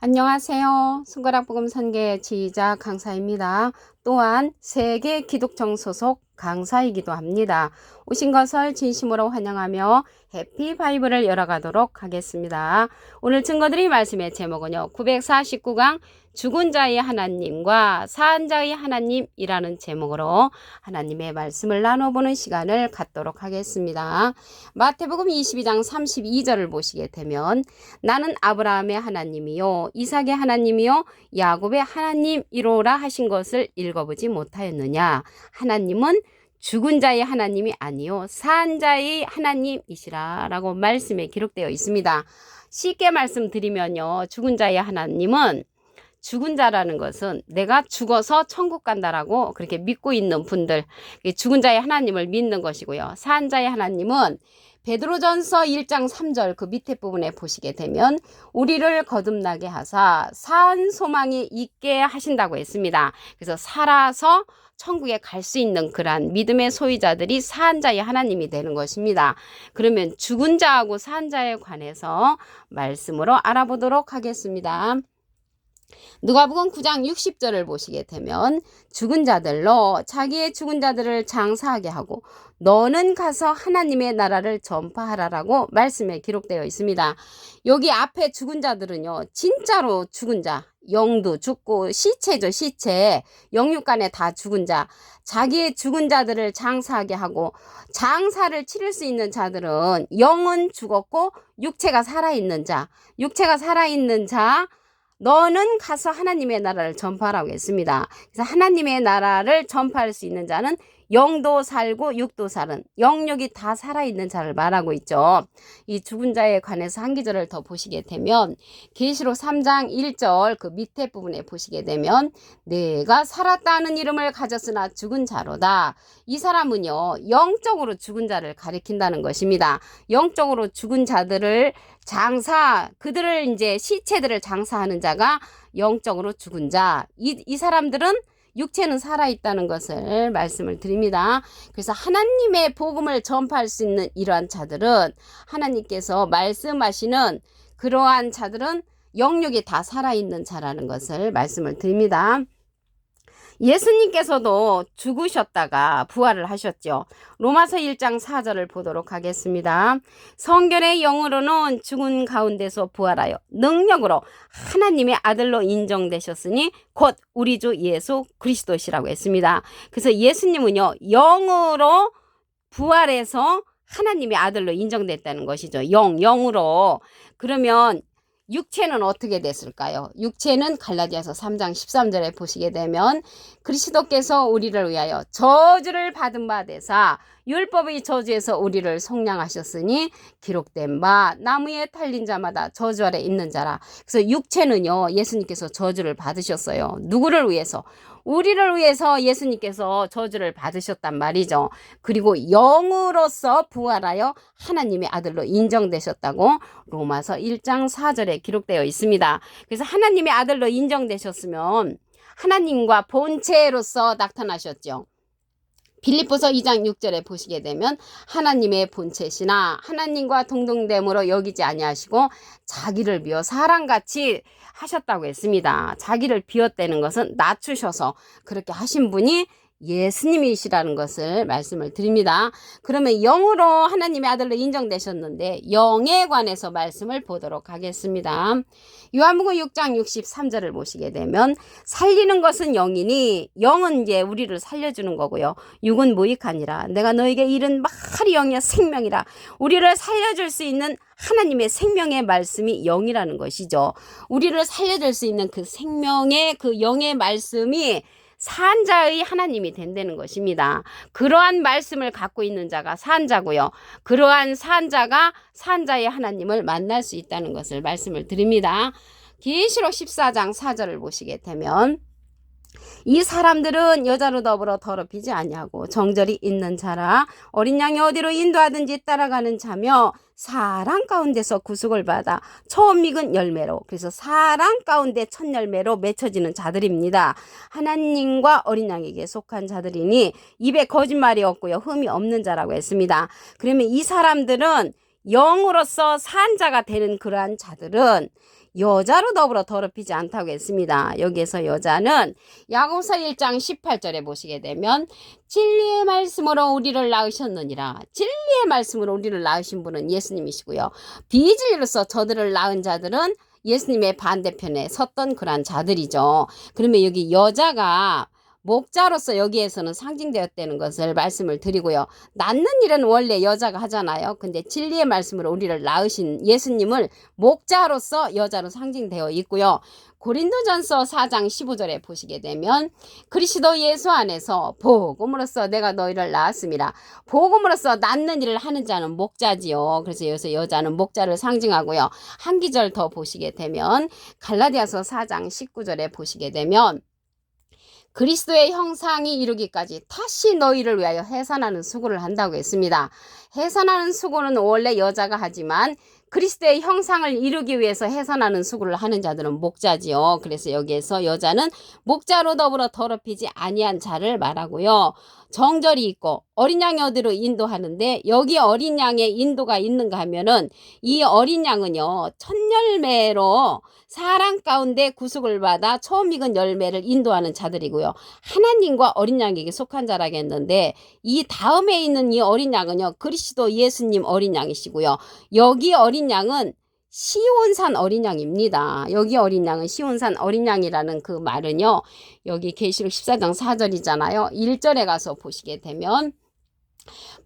안녕하세요. 손가락복음 선교의 지휘자 강사입니다. 또한 세계 기독청 소속 강사이기도 합니다. 오신 것을 진심으로 환영하며 해피 바이블을 열어가도록 하겠습니다. 오늘 증거드릴 말씀의 제목은요. 949강 죽은 자의 하나님과 산 자의 하나님이라는 제목으로 하나님의 말씀을 나눠보는 시간을 갖도록 하겠습니다. 마태복음 22장 32절을 보시게 되면 나는 아브라함의 하나님이요 이삭의 하나님이요 야곱의 하나님이로라 하신 것을 읽어보지 못하였느냐. 하나님은 죽은 자의 하나님이 아니요 산 자의 하나님이시라 라고 말씀에 기록되어 있습니다. 쉽게 말씀드리면요, 죽은 자의 하나님은, 죽은 자라는 것은 내가 죽어서 천국 간다라고 그렇게 믿고 있는 분들, 죽은 자의 하나님을 믿는 것이고요. 산 자의 하나님은 베드로전서 1장 3절 그 밑에 부분에 보시게 되면 우리를 거듭나게 하사 산 소망이 있게 하신다고 했습니다. 그래서 살아서 천국에 갈 수 있는 그러한 믿음의 소유자들이 산 자의 하나님이 되는 것입니다. 그러면 죽은 자하고 산 자에 관해서 말씀으로 알아보도록 하겠습니다. 누가복음 9장 60절을 보시게 되면 죽은 자들로 자기의 죽은 자들을 장사하게 하고 너는 가서 하나님의 나라를 전파하라라고 말씀에 기록되어 있습니다. 여기 앞에 죽은 자들은요, 진짜로 죽은 자, 영도 죽고 시체죠, 시체. 영육간에 다 죽은 자. 자기의 죽은 자들을 장사하게 하고 장사를 치를 수 있는 자들은 영은 죽었고 육체가 살아있는 자. 육체가 살아있는 자, 너는 가서 하나님의 나라를 전파하라고 했습니다. 그래서 하나님의 나라를 전파할 수 있는 자는 영도 살고 육도 살은 영육이 다 살아있는 자를 말하고 있죠. 이 죽은 자에 관해서 한 기절을 더 보시게 되면 계시록 3장 1절 그 밑에 부분에 보시게 되면 내가 살았다는 이름을 가졌으나 죽은 자로다. 이 사람은요, 영적으로 죽은 자를 가리킨다는 것입니다. 영적으로 죽은 자들을 그들을 이제 시체들을 장사하는 자가 영적으로 죽은 자. 이 사람들은 육체는 살아있다는 것을 말씀을 드립니다. 그래서 하나님의 복음을 전파할 수 있는 이러한 자들은, 하나님께서 말씀하시는 그러한 자들은 영육이 다 살아있는 자라는 것을 말씀을 드립니다. 예수님께서도 죽으셨다가 부활을 하셨죠. 로마서 1장 4절을 보도록 하겠습니다. 성경의 영으로는 죽은 가운데서 부활하여 능력으로 하나님의 아들로 인정되셨으니 곧 우리 주 예수 그리스도시라고 했습니다. 그래서 예수님은요, 영으로 부활해서 하나님의 아들로 인정됐다는 것이죠. 영으로. 그러면 육체는 어떻게 됐을까요? 육체는 갈라디아서 3장 13절에 보시게 되면 그리스도께서 우리를 위하여 저주를 받은 바 되사 율법의 저주에서 우리를 속량하셨으니 기록된 바 나무에 달린 자마다 저주 아래 있는 자라. 그래서 육체는요, 예수님께서 저주를 받으셨어요. 누구를 위해서? 우리를 위해서 예수님께서 저주를 받으셨단 말이죠. 그리고 영으로서 부활하여 하나님의 아들로 인정되셨다고 로마서 1장 4절에 기록되어 있습니다. 그래서 하나님의 아들로 인정되셨으면 하나님과 본체로서 나타나셨죠. 빌립보서 2장 6절에 보시게 되면 하나님의 본체시나 하나님과 동등됨으로 여기지 아니하시고 자기를 비워 사람같이 하셨다고 했습니다. 자기를 비웠다는 것은 낮추셔서 그렇게 하신 분이 예수님이시라는 것을 말씀을 드립니다. 그러면 영으로 하나님의 아들로 인정되셨는데 영에 관해서 말씀을 보도록 하겠습니다. 요한복음 6장 63절을 보시게 되면 살리는 것은 영이니 영은 이제 우리를 살려주는 거고요. 육은 무익하니라. 내가 너에게 이른 말이 영이야 생명이라. 우리를 살려줄 수 있는 하나님의 생명의 말씀이 영이라는 것이죠. 우리를 살려줄 수 있는 그 생명의 그 영의 말씀이 산자의 하나님이 된다는 것입니다. 그러한 말씀을 갖고 있는 자가 산자고요. 그러한 산자가 산자의 하나님을 만날 수 있다는 것을 말씀을 드립니다. 계시록 14장 4절을 보시게 되면 이 사람들은 여자로 더불어 더럽히지 아니하고 정절이 있는 자라 어린 양이 어디로 인도하든지 따라가는 자며 사랑 가운데서 구속을 받아 처음 익은 열매로, 그래서 사랑 가운데 첫 열매로 맺혀지는 자들입니다. 하나님과 어린 양에게 속한 자들이니 입에 거짓말이 없고요 흠이 없는 자라고 했습니다. 그러면 이 사람들은 영으로서 산 자가 되는 그러한 자들은 여자로 더불어 더럽히지 않다고 했습니다. 여기에서 여자는 야고보서 1장 18절에 보시게 되면 진리의 말씀으로 우리를 낳으셨느니라. 진리의 말씀으로 우리를 낳으신 분은 예수님이시고요. 비진리로서 저들을 낳은 자들은 예수님의 반대편에 섰던 그러한 자들이죠. 그러면 여기 여자가 목자로서 여기에서는 상징되었다는 것을 말씀을 드리고요. 낳는 일은 원래 여자가 하잖아요. 근데 진리의 말씀으로 우리를 낳으신 예수님을 목자로서 여자로 상징되어 있고요. 고린도전서 4장 15절에 보시게 되면 그리스도 예수 안에서 복음으로써 내가 너희를 낳았습니다. 복음으로써 낳는 일을 하는 자는 목자지요. 그래서 여기서 여자는 목자를 상징하고요. 한 기절 더 보시게 되면 갈라디아서 4장 19절에 보시게 되면 그리스도의 형상이 이루기까지 다시 너희를 위하여 해산하는 수고를 한다고 했습니다. 해산하는 수고는 원래 여자가 하지만 그리스도의 형상을 이루기 위해서 해산하는 수고를 하는 자들은 목자지요. 그래서 여기에서 여자는 목자로 더불어 더럽히지 아니한 자를 말하고요. 정절이 있고 어린 양이 어디로 인도하는데 여기 어린 양의 인도가 있는가 하면은 이 어린 양은요 첫 열매로 사랑 가운데 구속을 받아 처음 익은 열매를 인도하는 자들이고요. 하나님과 어린 양에게 속한 자라겠는데 이 다음에 있는 이 어린 양은요 그리스도 예수님 어린 양이시고요. 여기 어린 양은 시온산 어린 양입니다. 여기 어린 양은 시온산 어린 양이라는 그 말은요. 여기 계시록 14장 4절이잖아요. 1절에 가서 보시게 되면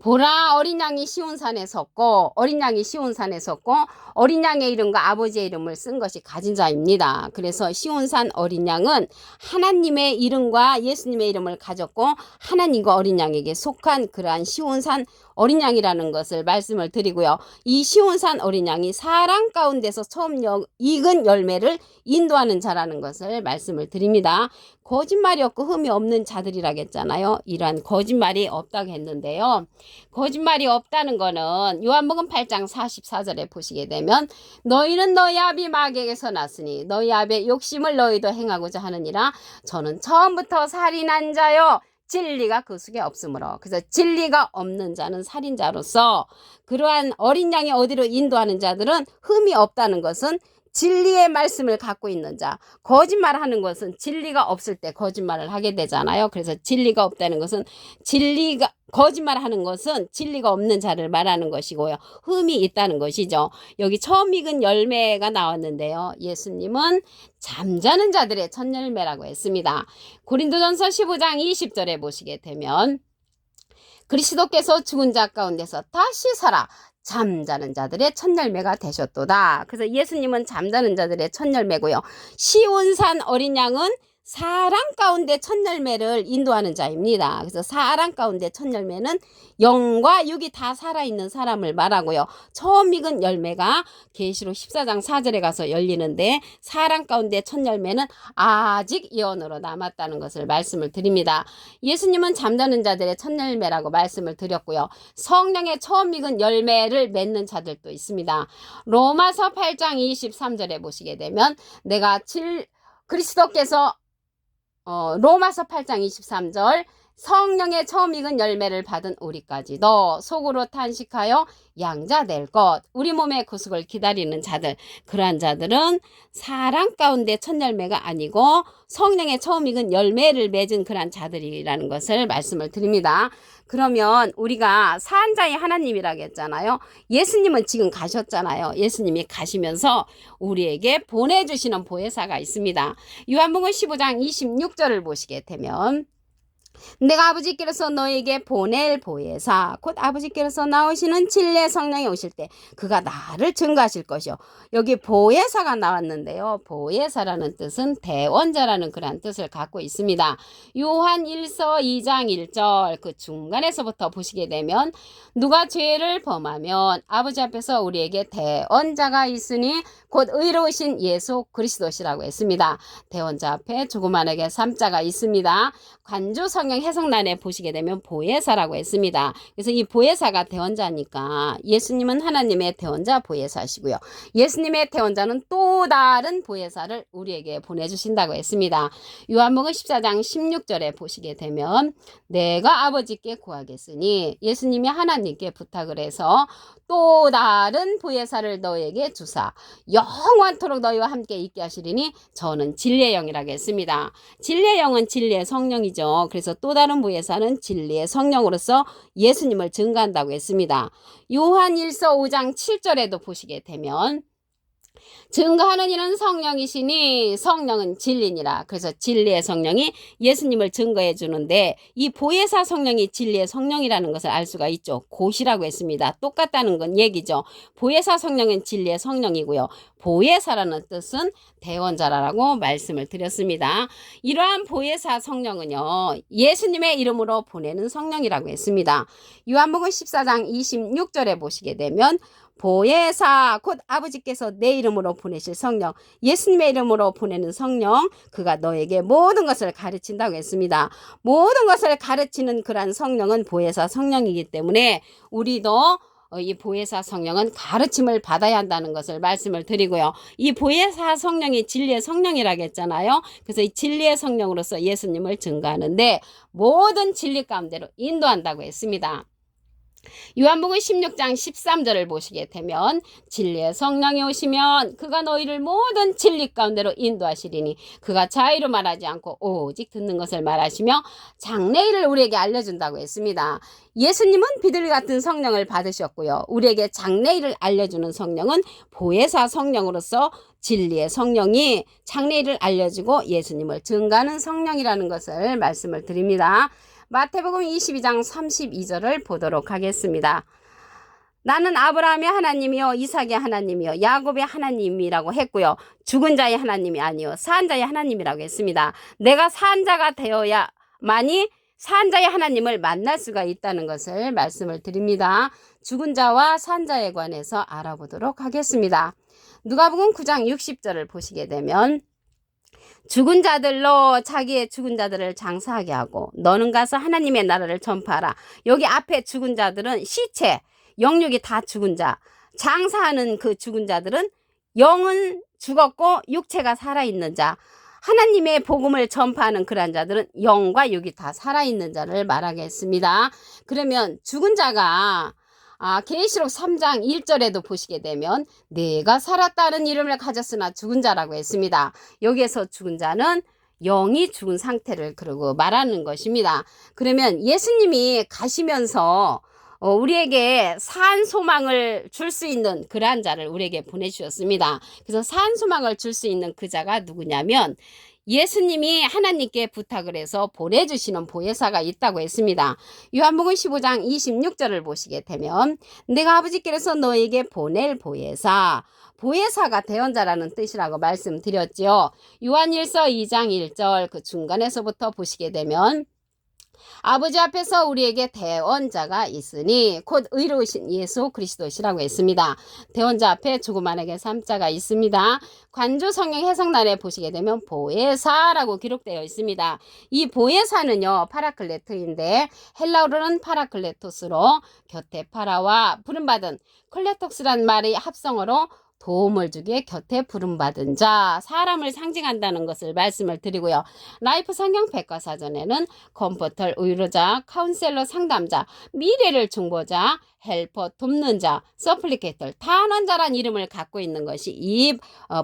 보라 어린 양이 시온산에 섰고 어린 양이 시온산에 섰고 어린 양의 이름과 아버지의 이름을 쓴 것이 가진 자입니다. 그래서 시온산 어린 양은 하나님의 이름과 예수님의 이름을 가졌고 하나님과 어린 양에게 속한 그러한 시온산 어린 양이라는 것을 말씀을 드리고요. 이 시온산 어린 양이 사랑 가운데서 처음 익은 열매를 인도하는 자라는 것을 말씀을 드립니다. 거짓말이 없고 흠이 없는 자들이라겠잖아요. 이러한 거짓말이 없다고 했는데요. 거짓말이 없다는 거는 요한복음 8장 44절에 보시게 되면 너희는 너희 아비 마귀에게서 났으니 너희 아비의 욕심을 너희도 행하고자 하느니라. 저는 처음부터 살인한 자요 진리가 그 속에 없으므로. 그래서 진리가 없는 자는 살인자로서 그러한 어린 양이 어디로 인도하는 자들은 흠이 없다는 것은 진리의 말씀을 갖고 있는 자. 거짓말하는 것은 진리가 없을 때 거짓말을 하게 되잖아요. 그래서 진리가 없다는 것은 거짓말하는 것은 진리가 없는 자를 말하는 것이고요. 흠이 있다는 것이죠. 여기 처음 익은 열매가 나왔는데요. 예수님은 잠자는 자들의 첫 열매라고 했습니다. 고린도전서 15장 20절에 보시게 되면 그리스도께서 죽은 자 가운데서 다시 살아 잠자는 자들의 첫 열매가 되셨도다. 그래서 예수님은 잠자는 자들의 첫 열매고요. 시온산 어린 양은 사랑 가운데 첫 열매를 인도하는 자입니다. 그래서 사랑 가운데 첫 열매는 영과 육이 다 살아있는 사람을 말하고요. 처음 익은 열매가 계시록 14장 4절에 가서 열리는데 사랑 가운데 첫 열매는 아직 예언으로 남았다는 것을 말씀을 드립니다. 예수님은 잠자는 자들의 첫 열매라고 말씀을 드렸고요. 성령의 처음 익은 열매를 맺는 자들도 있습니다. 로마서 8장 23절에 보시게 되면 그리스도께서 로마서 8장 23절 성령의 처음 익은 열매를 받은 우리까지도 속으로 탄식하여 양자 될 것 우리 몸의 구속을 기다리는 자들 그러한 자들은 사랑 가운데 첫 열매가 아니고 성령의 처음 익은 열매를 맺은 그러한 자들이라는 것을 말씀을 드립니다. 그러면 우리가 산자의 하나님이라고 했잖아요. 예수님은 지금 가셨잖아요. 예수님이 가시면서 우리에게 보내주시는 보혜사가 있습니다. 요한복음 15장 26절을 보시게 되면 내가 아버지께로서 너에게 보낼 보혜사 곧 아버지께로서 나오시는 진리의 성령이 오실 때 그가 나를 증거하실 것이요. 여기 보혜사가 나왔는데요. 보혜사라는 뜻은 대원자라는 그런 뜻을 갖고 있습니다. 요한 1서 2장 1절 그 중간에서부터 보시게 되면 누가 죄를 범하면 아버지 앞에서 우리에게 대원자가 있으니 곧 의로우신 예수 그리스도시라고 했습니다. 대원자 앞에 조그만하게 삼자가 있습니다. 관주 성경 해석란에 보시게 되면 보혜사라고 했습니다. 그래서 이 보혜사가 대원자니까 예수님은 하나님의 대원자 보혜사시고요. 예수님의 대원자는 또 다른 보혜사를 우리에게 보내주신다고 했습니다. 요한복음 14장 16절에 보시게 되면 내가 아버지께 구하겠으니 예수님이 하나님께 부탁을 해서 또 다른 보혜사를 너에게 주사 영원토록 너희와 함께 있게 하시리니 저는 진리의 영이라고 했습니다. 진리의 영은 진리의 성령이죠. 그래서 또 다른 보혜사는 진리의 성령으로서 예수님을 증거한다고 했습니다. 요한 1서 5장 7절에도 보시게 되면 증거하는 이는 성령이시니 성령은 진리니라. 그래서 진리의 성령이 예수님을 증거해 주는데 이 보혜사 성령이 진리의 성령이라는 것을 알 수가 있죠. 곧이라고 했습니다. 똑같다는 건 얘기죠. 보혜사 성령은 진리의 성령이고요. 보혜사라는 뜻은 대원자라고 말씀을 드렸습니다. 이러한 보혜사 성령은요, 예수님의 이름으로 보내는 성령이라고 했습니다. 요한복음 14장 26절에 보시게 되면 보혜사 곧 아버지께서 내 이름으로 보내실 성령, 예수님의 이름으로 보내는 성령, 그가 너에게 모든 것을 가르친다고 했습니다. 모든 것을 가르치는 그러한 성령은 보혜사 성령이기 때문에 우리도 이 보혜사 성령은 가르침을 받아야 한다는 것을 말씀을 드리고요. 이 보혜사 성령이 진리의 성령이라고 했잖아요. 그래서 이 진리의 성령으로서 예수님을 증거하는데 모든 진리 가운데로 인도한다고 했습니다. 요한복음 16장 13절을 보시게 되면 진리의 성령이 오시면 그가 너희를 모든 진리 가운데로 인도하시리니 그가 자의로 말하지 않고 오직 듣는 것을 말하시며 장래일을 우리에게 알려준다고 했습니다. 예수님은 비둘기 같은 성령을 받으셨고요. 우리에게 장래일을 알려주는 성령은 보혜사 성령으로서 진리의 성령이 장래일을 알려주고 예수님을 증거하는 성령이라는 것을 말씀을 드립니다. 마태복음 22장 32절을 보도록 하겠습니다. 나는 아브라함의 하나님이요 이삭의 하나님이요 야곱의 하나님이라고 했고요. 죽은 자의 하나님이 아니요 산 자의 하나님이라고 했습니다. 내가 산 자가 되어야만이 산 자의 하나님을 만날 수가 있다는 것을 말씀을 드립니다. 죽은 자와 산 자에 관해서 알아보도록 하겠습니다. 누가복음 9장 60절을 보시게 되면 죽은 자들로 자기의 죽은 자들을 장사하게 하고 너는 가서 하나님의 나라를 전파하라. 여기 앞에 죽은 자들은 시체, 영육이 다 죽은 자. 장사하는 그 죽은 자들은 영은 죽었고 육체가 살아있는 자. 하나님의 복음을 전파하는 그러한 자들은 영과 육이 다 살아있는 자를 말하겠습니다. 그러면 죽은 자가 계시록 3장 1절에도 보시게 되면 내가 살았다는 이름을 가졌으나 죽은 자라고 했습니다. 여기에서 죽은 자는 영이 죽은 상태를 그러고 말하는 것입니다. 그러면 예수님이 가시면서 우리에게 산 소망을 줄 수 있는 그러한 자를 우리에게 보내주셨습니다. 그래서 산 소망을 줄 수 있는 그 자가 누구냐면 예수님이 하나님께 부탁을 해서 보내주시는 보혜사가 있다고 했습니다. 요한복음 15장 26절을 보시게 되면 내가 아버지께서 너에게 보낼 보혜사가 대언자라는 뜻이라고 말씀드렸죠. 요한일서 2장 1절 그 중간에서부터 보시게 되면 아버지 앞에서 우리에게 대언자가 있으니 곧 의로우신 예수 그리스도시라고 했습니다. 대언자 앞에 조그만하게 삼자가 있습니다. 관주 성경 해석란에 보시게 되면 보혜사라고 기록되어 있습니다. 이 보혜사는요 파라클레토인데 헬라어로는 파라클레토스로 곁에 파라와 부름받은 클레톡스란 말의 합성어로 도움을 주기에 곁에 부름받은 자, 사람을 상징한다는 것을 말씀을 드리고요. 라이프 성경 백과사전에는 컴포터, 의료자, 카운셀러, 상담자, 미래를 중보자, 헬퍼, 돕는 자, 서플리케이터, 탄원자란 이름을 갖고 있는 것이 이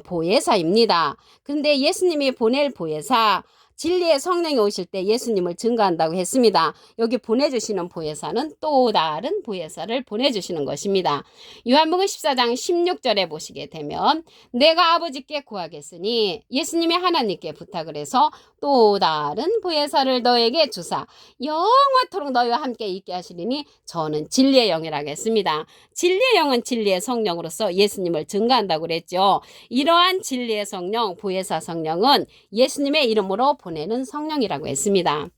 보혜사입니다. 근데 예수님이 보낼 보혜사, 진리의 성령이 오실 때 예수님을 증거한다고 했습니다. 여기 보내주시는 보혜사는 또 다른 보혜사를 보내주시는 것입니다. 요한복음 14장 16절에 보시게 되면 내가 아버지께 구하겠으니 예수님이 하나님께 부탁을 해서 또 다른 보혜사를 너에게 주사 영원토록 너희와 함께 있게 하시리니 저는 진리의 영이라고 했습니다. 진리의 영은 진리의 성령으로서 예수님을 증거한다고 그랬죠. 이러한 진리의 성령, 보혜사 성령은 예수님의 이름으로 보내는 성령이라고 했습니다.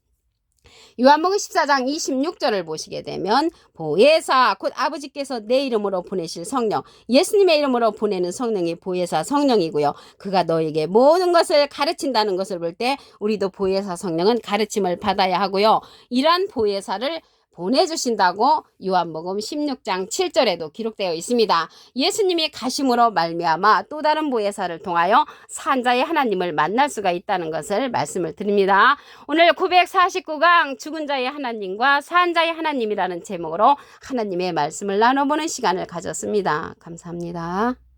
요한복음 14장 26절을 보시게 되면 보혜사 곧 아버지께서 내 이름으로 보내실 성령, 예수님의 이름으로 보내는 성령이 보혜사 성령이고요. 그가 너에게 모든 것을 가르친다는 것을 볼 때 우리도 보혜사 성령은 가르침을 받아야 하고요. 이러한 보혜사를 보내주신다고 요한복음 16장 7절에도 기록되어 있습니다. 예수님이 가심으로 말미암아 또 다른 보혜사를 통하여 산자의 하나님을 만날 수가 있다는 것을 말씀을 드립니다. 오늘 949강 죽은 자의 하나님과 산 자의 하나님이라는 제목으로 하나님의 말씀을 나눠보는 시간을 가졌습니다. 감사합니다.